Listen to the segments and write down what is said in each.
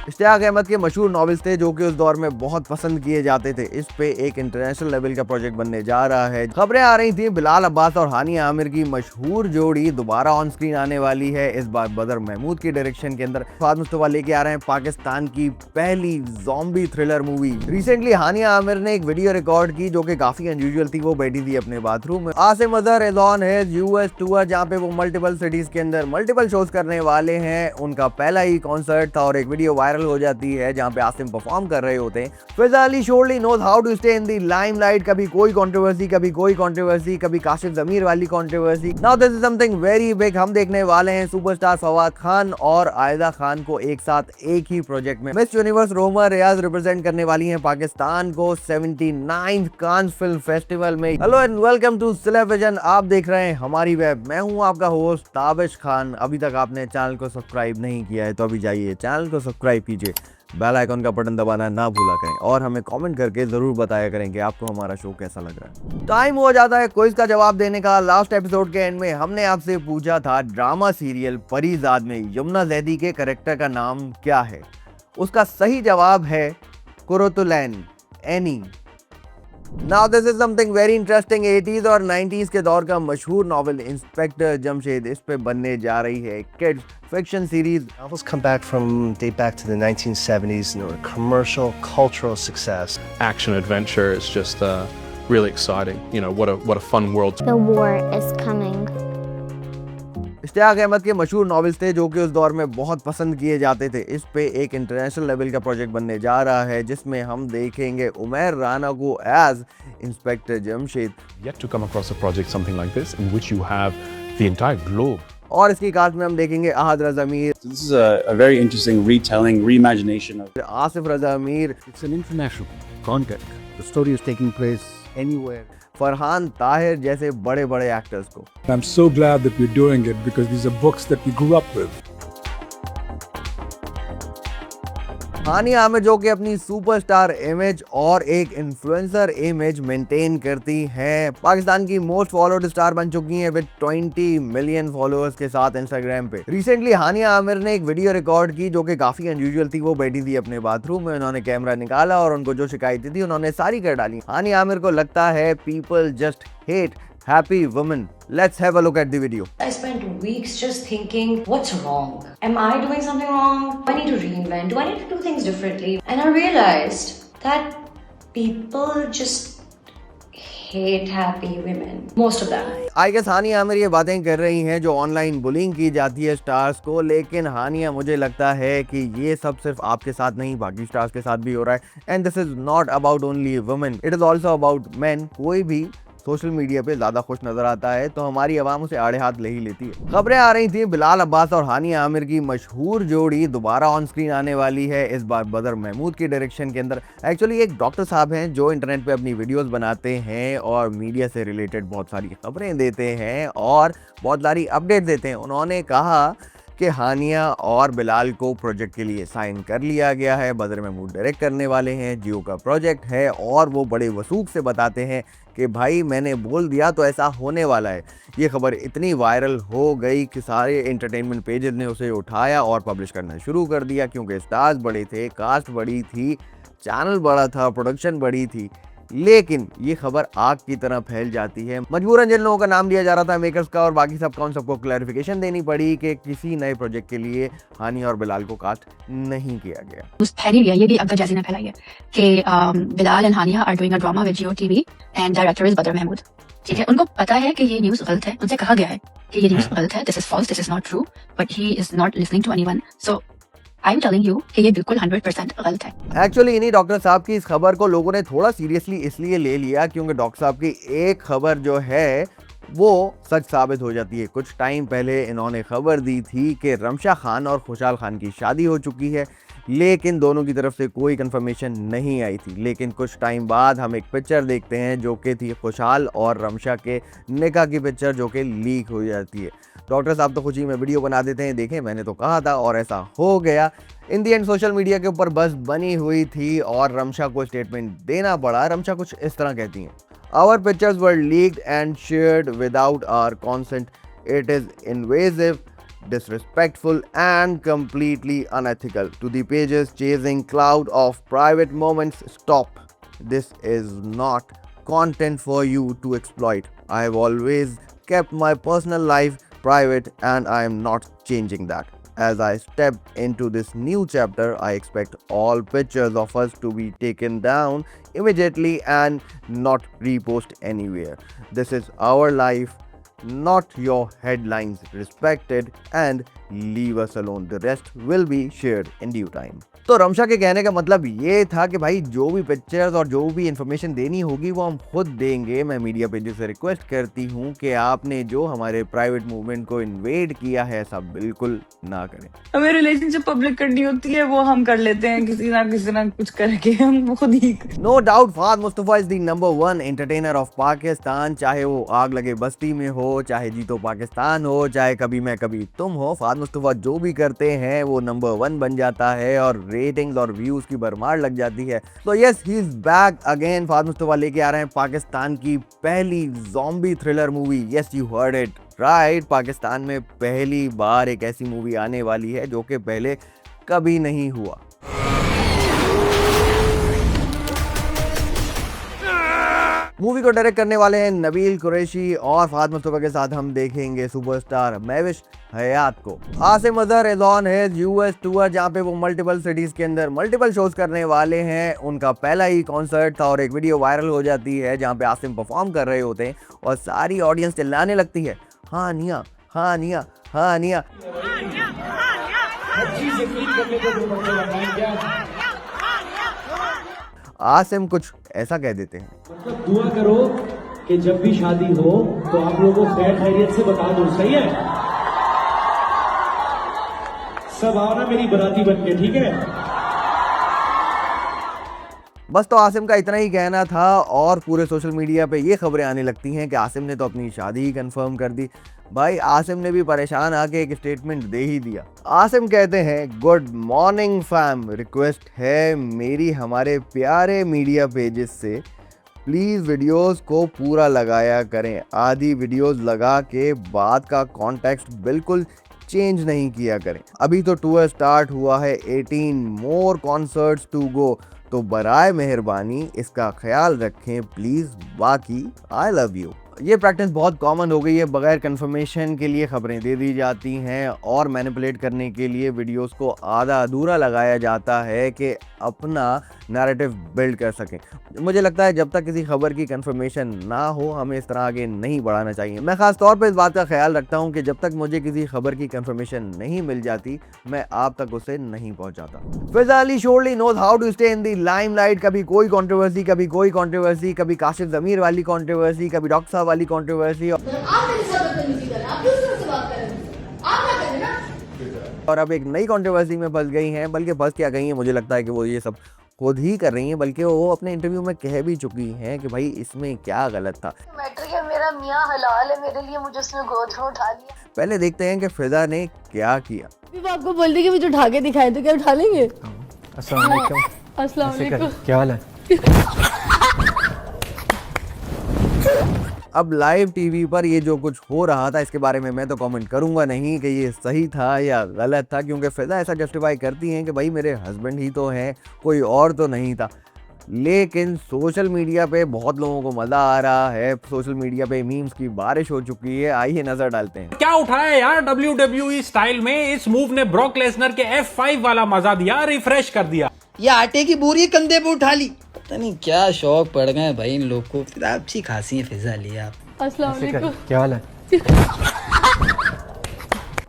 इश्तियाक अहमद के मशहूर नॉवेल्स थे जो कि उस दौर में बहुत पसंद किए जाते थे। इस पे एक इंटरनेशनल लेवल का प्रोजेक्ट बनने जा रहा है। खबरें आ रही थी बिलाल अब्बास और हानिया आमिर की मशहूर जोड़ी दोबारा ऑन स्क्रीन आने वाली है, इस बार बदर महमूद की डायरेक्शन के अंदर। फवाद मुस्तफा लेके आ रहे हैं पाकिस्तान की पहली ज़ॉम्बी थ्रिलर मूवी। रिसेंटली हानिया आमिर ने एक वीडियो रिकॉर्ड की जो कि काफी अनयूजुअल थी। वो बैठी थी अपने बाथरूम में। Asim Azhar is on his US tour, जहाँ पे वो मल्टीपल सिटीज के अंदर मल्टीपल शोज करने वाले हैं। उनका पहला ही कॉन्सर्ट था और एक वीडियो वायरल हो जाती है जहाँ पे आसिम परफॉर्म कर रहे होते हैं। Fiza Ali surely knows how to stay in the limelight. कभी कोई कंट्रोवर्सी, कभी कोई कंट्रोवर्सी, कभी काशिफ जमीर वाली controversy. Now this is something very big. हम देखने वाले हैं सुपरस्टार फवाद खान और आयदा खान को एक साथ एक ही प्रोजेक्ट में। Miss Universe Roma Riaz represent करने वाली हैं पाकिस्तान को 79th कान फिल्म फेस्टिवल में। Hello and welcome to Celevision. आप देख रहे हैं हमारी वेब। मैं हूं आपका होस्ट ताबिश खान। अभी तक आपने चैनल को सब्सक्राइब नहीं किया है तो अभी जाइए चैनल को सब्सक्राइब कीजिए, बेल आइकन का बटन दबाना ना भूला करें और हमें कमेंट करके जरूर बताया करें कि आपको हमारा शो कैसा लग रहा है। टाइम हो जाता है क्विज का जवाब देने का। लास्ट एपिसोड के एंड में हमने आपसे पूछा था ड्रामा सीरियल परीजाद में यमुना जैदी के कैरेक्टर का नाम क्या है। उसका सही जवाब है Qurratulain, any. Now this is something very interesting. 80s और 90s के दौर का मशहूर नॉवेल इंस्पेक्टर जमशेद इस पे बनने जा रही है kids fiction series. Novels come back from date back to the 1970s and were a commercial, cultural success. Action adventure is just really exciting. You know, what a fun world. The war is coming. Ishtiaq Ahmed के मशहूर novels थे जो कि उस दौर में बहुत पसंद किए जाते थे। इस पे एक इंटरनेशनल लेवल का प्रोजेक्ट बनने जा रहा है जिसमें हम देखेंगे उमैर राना को as inspector Jamshed. Yet to come across a project something like this in which you have the entire globe. और इसकी कास्ट में हम देखेंगे अहद रज़ा Mir, So this is a very interesting retelling, reimagination of Asif Raza Mir, It's an international content. The story is taking place anywhere. Farhan Tahir जैसे बड़े बड़े actors को। I'm so glad that we're doing it because these are books that we grew up with. हानिया आमिर जो कि अपनी superstar image और एक influencer image maintain करती हैं, पाकिस्तान की मोस्ट फॉलोड स्टार बन चुकी हैं विद 20 मिलियन फॉलोअर्स के साथ इंस्टाग्राम पे। रिसेंटली हानिया आमिर ने एक वीडियो रिकॉर्ड की जो कि काफी अनयूजुअल थी। वो बैठी थी अपने बाथरूम में, उन्होंने कैमरा निकाला और उनको जो शिकायतें थी उन्होंने सारी कर डाली। हानिया आमिर को लगता है people just hate happy women. Let's have a look at the video. I spent weeks just thinking, what's wrong? Am I doing something wrong? Do I need to reinvent? Do I need to do things differently? And I realized that people just hate happy women. Most of them. I guess हानिया आमिर ये बातें कर रही हैं जो online bullying की जाती है stars को, लेकिन हानिया मुझे लगता है कि ये सब सिर्फ आपके साथ नहीं बाकी स्टार्स के साथ भी हो रहा है। And this is not about only women, it is also about man. कोई भी सोशल मीडिया पे ज्यादा खुश नजर आता है तो हमारी आवाम उसे आड़े हाथ ले ही लेती है। खबरें आ रही थी बिलाल अब्बास और हानिया आमिर की मशहूर जोड़ी दोबारा ऑन स्क्रीन आने वाली है, इस बार बदर महमूद की डायरेक्शन के अंदर। एक्चुअली एक डॉक्टर साहब हैं जो इंटरनेट पे अपनी वीडियोस बनाते हैं और मीडिया से रिलेटेड बहुत सारी खबरें देते हैं और बहुत सारी अपडेट देते हैं। उन्होंने कहा कि हानिया और बिलाल को प्रोजेक्ट के लिए साइन कर लिया गया है, बदर महमूद डायरेक्ट करने वाले हैं, जियो का प्रोजेक्ट है और वो बड़े वसूख से बताते हैं कि भाई मैंने बोल दिया तो ऐसा होने वाला है। ये खबर इतनी वायरल हो गई कि सारे एंटरटेनमेंट पेजेस ने उसे उठाया और पब्लिश करना शुरू कर दिया क्योंकि स्टार्स बड़े थे, कास्ट बड़ी थी, चैनल बड़ा था, प्रोडक्शन बड़ी थी। लेकिन ये खबर आग की तरह फैल जाती है। मजबूरन जिन लोगों का नाम लिया जा रहा था मेकर्स का और बाकी सबका, उन सबको क्लैरिफिकेशन देनी पड़ी कि किसी नए प्रोजेक्ट के लिए हानिया और बिलाल को कास्ट नहीं किया गया। फैली हुई है, ये भी अब्दुल जैसी ने फैलाई है कि Bilal and Hania are doing a drama with Geo TV and director is Badar Mahmood. ठीक है, उनको पता है कि ये न्यूज़ गलत है, उनसे कहा गया है कि ये न्यूज़ गलत है, this is false, this is not true, but he is not listening to anyone. So I am telling you कि ये बिल्कुल 100% गलत है। एक्चुअली इन्हीं डॉक्टर साहब की इस खबर को लोगों ने थोड़ा सीरियसली इसलिए ले लिया क्योंकि डॉक्टर साहब की एक खबर जो है वो सच साबित हो जाती है। कुछ टाइम पहले इन्होंने खबर दी थी कि रमशा खान और खुशहाल खान की शादी हो चुकी है, लेकिन दोनों की तरफ से कोई कंफर्मेशन नहीं आई थी। लेकिन कुछ टाइम बाद हम एक पिक्चर देखते हैं जो कि थी खुशहाल और रमशा के निकाह की पिक्चर जो कि लीक हो जाती है। डॉक्टर साहब तो खुशी में वीडियो बना देते हैं, देखें मैंने तो कहा था और ऐसा हो गया। इन दी एंड सोशल मीडिया के ऊपर बस बनी हुई थी और रमशा को स्टेटमेंट देना पड़ा। रमशा कुछ इस तरह कहती हैं, our pictures were leaked and shared without our consent, it is invasive, disrespectful and completely unethical. To the pages chasing cloud of private moments, stop. This is not content for you to exploit. I have always kept my personal life private and I am not changing that. As I step into this new chapter, I expect all pictures of us to be taken down immediately and not reposted anywhere. This is our life, not your headlines. Respected and leave us alone. The rest will be shared in due time. तो रमशा के कहने का मतलब ये था कि भाई जो भी पिक्चर्स और जो भी इंफॉर्मेशन देनी होगी वो हम खुद देंगे। मैं मीडिया पेजेस से रिक्वेस्ट करती हूँ कि आपने जो हमारे प्राइवेट मूवमेंट को इन्वेड किया है सब बिल्कुल ना करें। हमें रिलेशनशिप पब्लिक करनी होती है, वो हम कर लेते हैं किसी ना कुछ करके, हम खुद ही। No doubt Fahad Mustafa is the number 1 entertainer of Pakistan. चाहे वो आग लगे बस्ती में हो, चाहे जीतो पाकिस्तान हो, चाहे कभी मैं कभी तुम हो, फहद मुस्तफा जो भी करते हैं वो नंबर 1 बन जाता है और रेटिंग्स और व्यूज की भरमार लग जाती है। तो yes, he is back again. Fahad Mustafa लेके आ रहे हैं पाकिस्तान की पहली zombie thriller movie. Yes, you heard it right. Pakistan में पहली बार एक ऐसी मूवी आने वाली है जो कि पहले कभी नहीं हुआ। मूवी को डायरेक्ट करने वाले हैं नबील कुरैशी और फहद मुस्तफा के साथ हम देखेंगे सुपरस्टार महविश हयात को। Asim Azhar is on his US tour, जहां पे वो मल्टीपल सिटीज के अंदर मल्टीपल शोज करने वाले हैं। उनका पहला ही कॉन्सर्ट था और एक वीडियो वायरल हो जाती है जहां पे आसिम परफॉर्म कर रहे होते हैं और सारी ऑडियंस चिल्लाने लगती है, हाँ निया, हाँ निया, हाँ निया। आसिम कुछ ऐसा कह देते हैं, मतलब दुआ करो कि जब भी शादी हो तो आप लोगों को खैर खैरियत से बता दो, सही है? सब आओ ना मेरी बराती बन के, ठीक है? बस तो आसिम का इतना ही कहना था और पूरे सोशल मीडिया पे ये खबरें आने लगती हैं कि आसिम ने तो अपनी शादी ही कंफर्म कर दी। भाई आसिम ने भी परेशान आके एक स्टेटमेंट दे ही दिया। आसिम कहते हैं, गुड मॉर्निंग फैम, रिक्वेस्ट है मेरी हमारे प्यारे मीडिया पेजेस से, प्लीज़ वीडियोस को पूरा लगाया करें। आधी वीडियोस लगा के बाद का कॉन्टेक्स्ट बिल्कुल चेंज नहीं किया करें। अभी तो टूर स्टार्ट हुआ है, 18 मोर कॉन्सर्ट्स टू गो, तो बराए मेहरबानी इसका ख्याल रखें प्लीज़। बाकी आई लव यू। ये प्रैक्टिस बहुत कॉमन हो गई है, बगैर कंफर्मेशन के लिए खबरें दे दी जाती हैं और मैनिपुलेट करने के लिए वीडियोस को आधा अधूरा लगाया जाता है कि अपना नैरेटिव बिल्ड कर सकें। मुझे लगता है जब तक किसी खबर की कंफर्मेशन ना हो हमें इस तरह आगे नहीं बढ़ाना चाहिए। मैं ख़ास तौर पे इस बात का ख्याल रखता हूं कि जब तक मुझे किसी खबर की कंफर्मेशन नहीं मिल जाती मैं आप तक उसे नहीं पहुंचाता। Fiza Ali surely knows how to stay in the limelight. कभी कोई कंट्रोवर्सी, कभी कोई कंट्रोवर्सी, कभी काशिफ ज़मीर वाली कंट्रोवर्सी, कभी डॉक्टर साहब वाली कंट्रोवर्सी, और अब एक नई कंट्रोवर्सी में फंस गई हैं। बल्कि फंस क्या गई हैं, मुझे लगता है कि वो ये सब खुद ही कर रही हैं, बल्कि वो अपने इंटरव्यू में कह भी चुकी हैं कि भाई इसमें क्या गलत था। मैटर क्या, मेरा मियां हलाल है मेरे लिए, मुझे उसने गोद में उठा लिया। पहले देखते हैं कि फिजा ने क्या किया। वो आपको बोल दी कि मुझे उठा के दिखाए तो क्या उठा लेंगे? अस्सलाम वालेकुम। अस्सलाम वालेकुम। क्या हाल है? अब लाइव टीवी पर ये जो कुछ हो रहा था इसके बारे में मैं तो कमेंट करूंगा नहीं कि ये सही था या गलत था, क्योंकि फिजा ऐसा जस्टिफाई करती हैं कि भाई मेरे हस्बैंड ही तो हैं, कोई और तो नहीं था। लेकिन सोशल मीडिया पे बहुत लोगों को मज़ा आ रहा है, सोशल मीडिया पे मीम्स की बारिश हो चुकी है। आइए नजर डालते हैं। क्या उठाया यार WWE स्टाइल में, इस मूव ने ब्रॉक लेसनर के F5 वाला मजा दिया, रिफ्रेश कर दिया। ये आटे की बोरी कंधे पे उठा ली, पता नहीं क्या शौक पड़ गए भाई इन लोग को। अच्छी खासी है फिजा ली आप। अस्सलाम वालेकुम। क्या हाल है?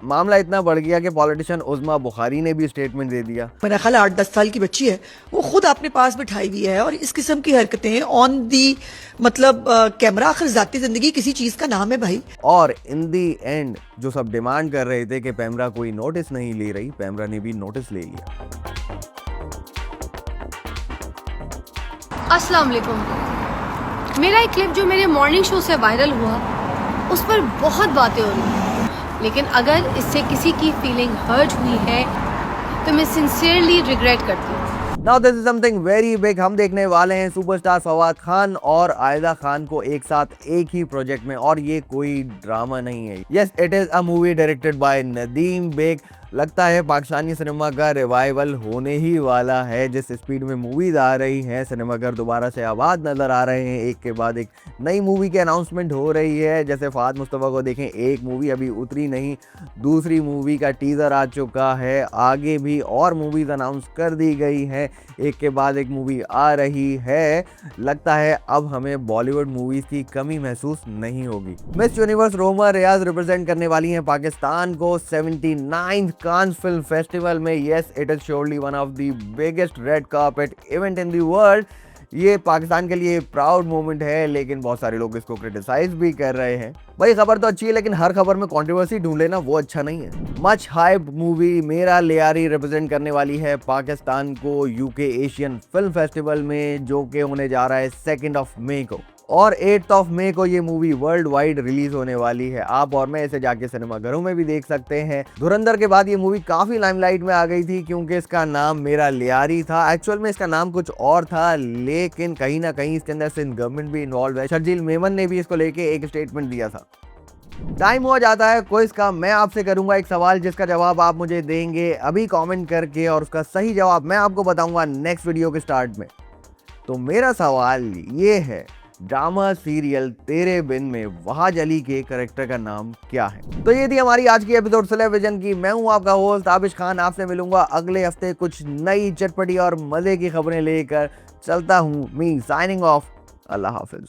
मामला इतना बढ़ गया कि पॉलिटिशियन उज़मा बुखारी ने भी स्टेटमेंट दे दिया। मेरा ख्याल 8-10 साल की बच्ची है, वो खुद अपने पास बिठाई हुई है और इस किस्म की हरकतें ऑन दी मतलब कैमरा, आखिर जाती जिंदगी किसी चीज का नाम है भाई। और इन दी एंड जो सब डिमांड कर रहे थे कि पैमरा कोई नोटिस नहीं ले रही, पैमरा ने भी नोटिस ले लिया। अस्सलाम वालेकुम। मेरा एक क्लिप जो मेरे मॉर्निंग शो से वायरल हुआ उस पर बहुत बातें हो रही हैं, लेकिन अगर इससे किसी की फीलिंग हर्ट हुई है तो मैं सिंसियरली रिग्रेट करती हूँ। Now this is something very big. हम देखने वाले हैं सुपरस्टार फवाद खान और आयदा खान को एक साथ एक ही प्रोजेक्ट में, और ये कोई ड्रामा नहीं है। Yes, it is a movie directed by Nadeem Baig. लगता है पाकिस्तानी सिनेमा का रिवाइवल होने ही वाला है। जिस स्पीड में मूवीज आ रही हैं, सिनेमाघर दोबारा से आबाद नजर आ रहे हैं, एक के बाद एक नई मूवी की अनाउंसमेंट हो रही है। जैसे फहद मुस्तफ़ा को देखें, एक मूवी अभी उतरी नहीं, दूसरी मूवी का टीजर आ चुका है, आगे भी और मूवीज अनाउंस कर दी गई हैं, एक के बाद एक मूवी आ रही है। लगता है अब हमें बॉलीवुड मूवीज की कमी महसूस नहीं होगी। Miss Universe Roma Riaz represent करने वाली हैं पाकिस्तान को 79th कांस फिल्म फेस्टिवल में। Yes, it is surely one of the biggest red carpet event in the world. ये पाकिस्तान के लिए प्राउड मोमेंट है, लेकिन बहुत सारे लोग इसको क्रिटिसाइज भी कर रहे हैं। भाई खबर तो अच्छी है, लेकिन हर खबर में कंट्रोवर्सी ढूंढ लेना वो अच्छा नहीं है। मच हाइप मूवी मेरा लियारी रिप्रेजेंट करने वाली है पाकिस्तान को यूके एशियन फिल्म फेस्टिवल में, जो कि होने जा रहा है 2 मई को, और 8 मई को ये मूवी वर्ल्ड वाइड रिलीज होने वाली है। आप और मैं इसे जाके सिनेमाघरों में भी देख सकते हैं। धुरंधर के बाद ये मूवी काफी लाइमलाइट में आ गई थी, क्योंकि इसका नाम मेरा लियारी था। एक्चुअल में इसका नाम कुछ और था, लेकिन कहीं ना कहीं इसके अंदर सिंध गवर्नमेंट भी इन्वॉल्व है। शर्जील मेमन ने भी इसको लेके एक स्टेटमेंट दिया था। टाइम हो जाता है क्विज का। मैं आपसे करूंगा एक सवाल, जिसका जवाब आप मुझे देंगे अभी कमेंट करके, और उसका सही जवाब मैं आपको बताऊंगा नेक्स्ट वीडियो के स्टार्ट में। तो मेरा सवाल ये है, ड्रामा सीरियल तेरे बिन में वहाज अली के कैरेक्टर का नाम क्या है? तो ये थी हमारी आज की एपिसोड सेलेब्रिजन की। मैं हूं आपका होस्ट आबिश खान। आपसे मिलूंगा अगले हफ्ते कुछ नई चटपटी और मजे की खबरें लेकर। चलता हूं, मी साइनिंग ऑफ। अल्लाह हाफिज।